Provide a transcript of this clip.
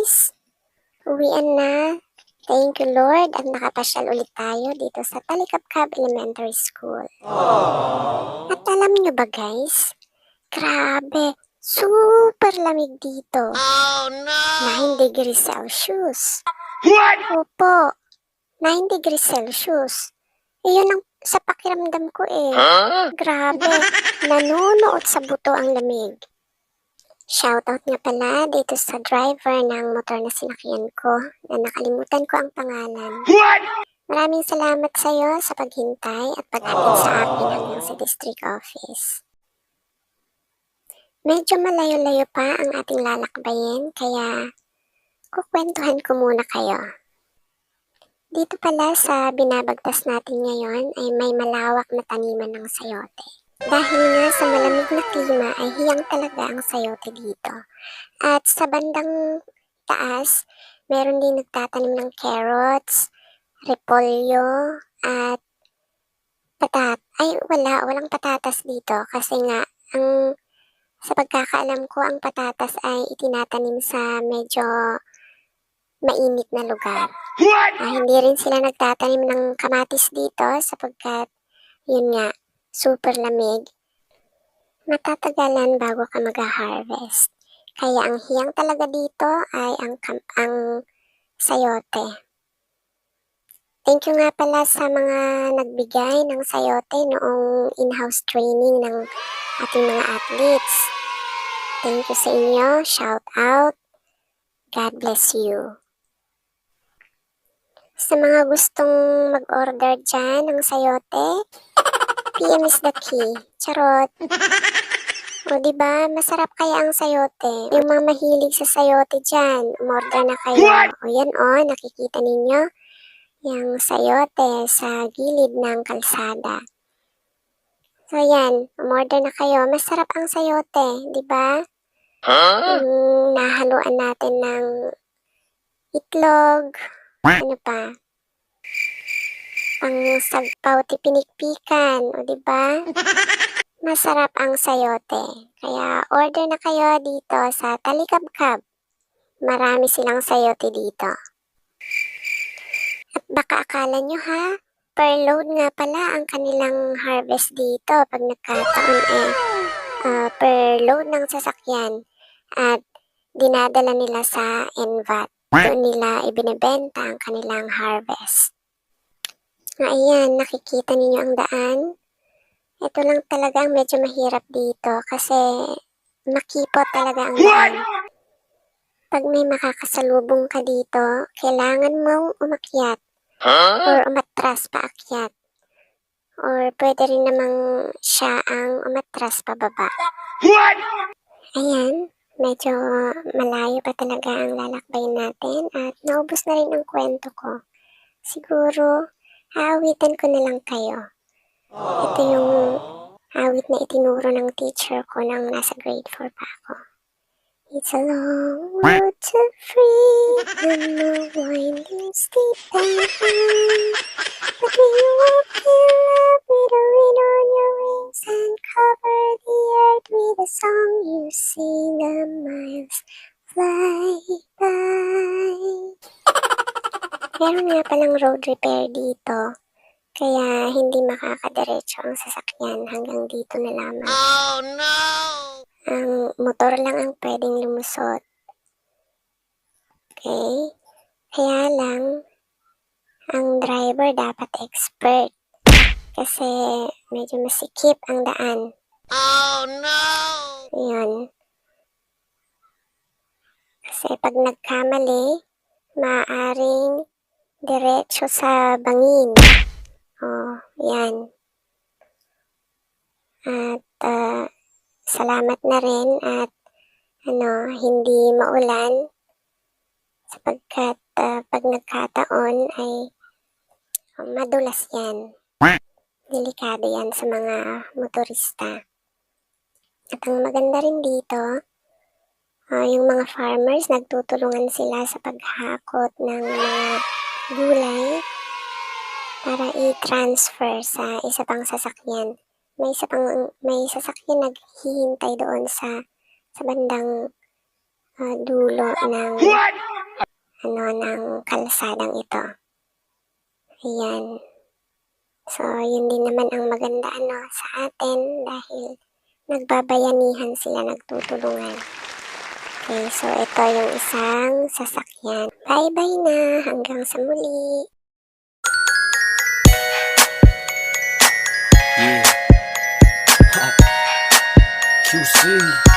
guys! Uwian na. Thank you Lord at nakapasyal ulit tayo dito sa Talikabkab Elementary School. At alam nyo ba guys? Grabe! Super lamig dito. Oh no! 9 degrees Celsius. What? Opo, 9 degrees Celsius. Iyon ang sa pakiramdam ko eh. Huh? Grabe, nanunuot sa buto ang lamig. Shoutout nga pala dito sa driver ng motor na sinakyan ko na nakalimutan ko ang pangalan. What? Maraming salamat sa iyo sa paghintay at pag-atid sa akin hanggang sa district office. Medyo malayo-layo pa ang ating lalakbayin kaya kukwentuhan ko muna kayo. Dito pala sa binabagtas natin ngayon ay may malawak na taniman ng sayote. Dahil nga sa malamig na klima ay hiyang talaga ang sayote dito. At sa bandang taas, meron din nagtatanim ng carrots, repolyo, at walang patatas dito kasi nga sa pagkakaalam ko ang patatas ay itinatanim sa medyo mainit na lugar. What? Hindi rin sila nagtatanim ng kamatis dito sapagkat yun nga, super lamig. Matatagalan bago ka mag-harvest. Kaya ang hiyang talaga dito ay ang sayote. Thank you nga pala sa mga nagbigay ng sayote noong in-house training ng ating mga athletes. Thank you sa inyo. Shout out. God bless you. Sa mga gustong mag-order dyan ng sayote, PM is the key. Charot. O diba, masarap kaya ang sayote. Yung mga mahilig sa sayote dyan, umorder na kayo. O yan o, nakikita ninyo yung sayote sa gilid ng kalsada. So yan, umorder na kayo. Masarap ang sayote, diba? Huh? Nahaluan natin ng itlog. Ano pa? Pang sagpaw pinikpikan, o diba? Masarap ang sayote. Kaya order na kayo dito sa Talikabkab. Marami silang sayote dito. At baka akala nyo ha, per load nga pala ang kanilang harvest dito pag nagkataon per load ng sasakyan at dinadala nila sa NVAT. Doon nila ibinebenta ang kanilang harvest. Ayan, nakikita ninyo ang daan. Ito lang talaga ang medyo mahirap dito kasi makipot talaga ang daan. Pag may makakasalubong ka dito, kailangan mong umakyat or umatras paakyat. Or pwede rin namang siya ang umatras pababa. What? Ayan, medyo malayo pa talaga ang lalakbayin natin at naubos na rin ang kwento ko. Siguro, aawitan ko na lang kayo. Ito yung awit na itinuro ng teacher ko nang nasa grade 4 pa ako. It's a long road to freedom, no winding steep and high. But when you walk in love with the wind on your wings and cover the earth with a song, you see the miles fly by. Meron nga palang road repair dito. Kaya hindi makakadiretso ang sasakyan hanggang dito na lamang. Oh no! Ang motor lang ang pwedeng lumusot. Okay? Kaya lang, ang driver dapat expert. Kasi medyo masikip ang daan. Oh no! Yun. Kasi pag nagkamali, maaaring diretso sa bangin. Oh, yan. At salamat na rin at hindi maulan sapagkat pag nagkataon ay madulas yan. Delikado yan sa mga motorista. At ang maganda rin dito, yung mga farmers nagtutulungan sila sa paghakot ng mga gulay para i-transfer sa isa pang sasakyan. May sasakyan naghihintay doon sa bandang dulo ng ng kalsadang ito. Ayan. So, yun din naman ang maganda sa atin dahil nagbabayanihan sila, nagtutulungan. Okay, so ito yung isang sasakyan. Bye-bye na, hanggang sa muli. Yeah. QC.